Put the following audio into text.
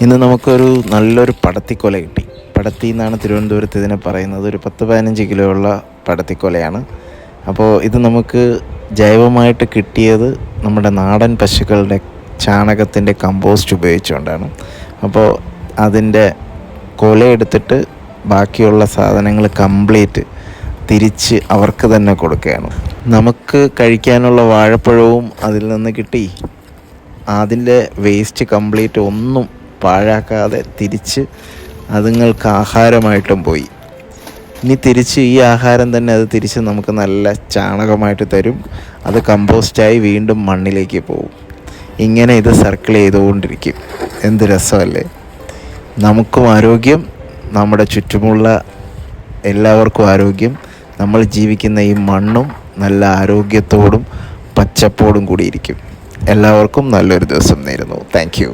ഇന്ന് നമുക്കൊരു നല്ലൊരു പടത്തിക്കൊല കിട്ടി. പടത്തി എന്നാണ് തിരുവനന്തപുരത്ത് ഇതിനെ പറയുന്നത്. ഒരു 10-15 കിലോ ഉള്ള പടത്തിക്കൊലയാണ്. അപ്പോൾ ഇത് നമുക്ക് ജൈവമായിട്ട് കിട്ടിയത് നമ്മുടെ നാടൻ പശുക്കളുടെ ചാണകത്തിൻ്റെ കമ്പോസ്റ്റ് ഉപയോഗിച്ചുകൊണ്ടാണ്. അപ്പോൾ അതിൻ്റെ കൊലയെടുത്തിട്ട് ബാക്കിയുള്ള സാധനങ്ങൾ കംപ്ലീറ്റ് തിരിച്ച് അവർക്ക് തന്നെ കൊടുക്കുകയാണ്. നമുക്ക് കഴിക്കാനുള്ള വാഴപ്പഴവും അതിൽ നിന്ന് കിട്ടി. അതിൻ്റെ വേസ്റ്റ് കംപ്ലീറ്റ് ഒന്നും പാഴാക്കാതെ തിരിച്ച് അതുങ്ങൾക്ക് ആഹാരമായിട്ടും പോയി. ഇനി തിരിച്ച് ഈ ആഹാരം തന്നെ അത് തിരിച്ച് നമുക്ക് നല്ല ചാണകമായിട്ട് തരും. അത് കമ്പോസ്റ്റായി വീണ്ടും മണ്ണിലേക്ക് പോകും. ഇങ്ങനെ ഇത് സർക്കിൾ ചെയ്തുകൊണ്ടിരിക്കും. എന്ത് രസമല്ലേ! നമുക്കും ആരോഗ്യം, നമ്മുടെ ചുറ്റുമുള്ള എല്ലാവർക്കും ആരോഗ്യം. നമ്മൾ ജീവിക്കുന്ന ഈ മണ്ണും നല്ല ആരോഗ്യത്തോടും പച്ചപ്പോടും കൂടിയിരിക്കും. എല്ലാവർക്കും നല്ലൊരു ദിവസം നേരുന്നു. Thank you.